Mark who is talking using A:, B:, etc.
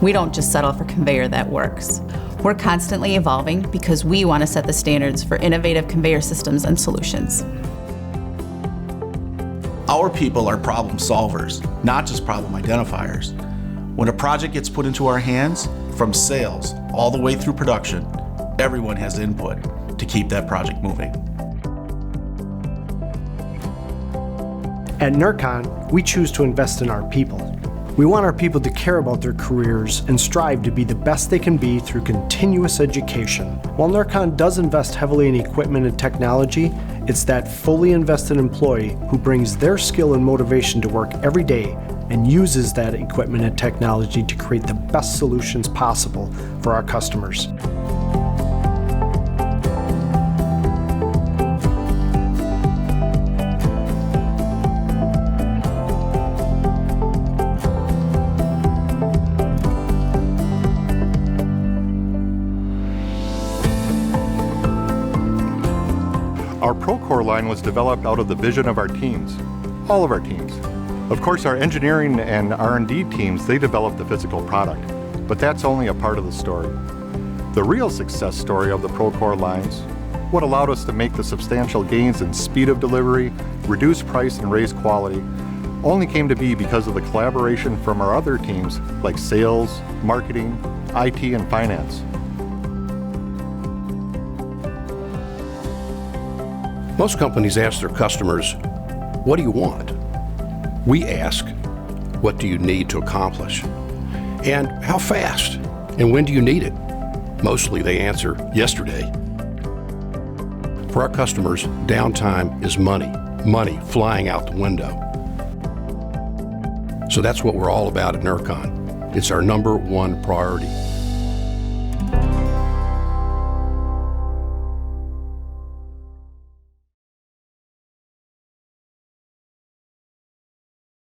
A: We don't just settle for conveyor that works. We're constantly evolving because we want to set the standards for innovative conveyor systems and solutions.
B: Our people are problem solvers, not just problem identifiers. When a project gets put into our hands, from sales all the way through production, everyone has input to keep that project moving.
C: At Nercon, we choose to invest in our people. We want our people to care about their careers and strive to be the best they can be through continuous education. While Nercon does invest heavily in equipment and technology, it's that fully invested employee who brings their skill and motivation to work every day and uses that equipment and technology to create the best solutions possible for our customers.
D: Our Procore line was developed out of the vision of our teams, all of our teams. Of course, our engineering and R&D teams, they develop the physical product, but that's only a part of the story. The real success story of the Procore lines, what allowed us to make the substantial gains in speed of delivery, reduce price, and raise quality, only came to be because of the collaboration from our other teams like sales, marketing, IT, and finance.
E: Most companies ask their customers, what do you want? We ask, what do you need to accomplish? And how fast? And when do you need it? Mostly they answer, yesterday. For our customers, downtime is money flying out the window. So that's what we're all about at Nercon. It's our #1 priority.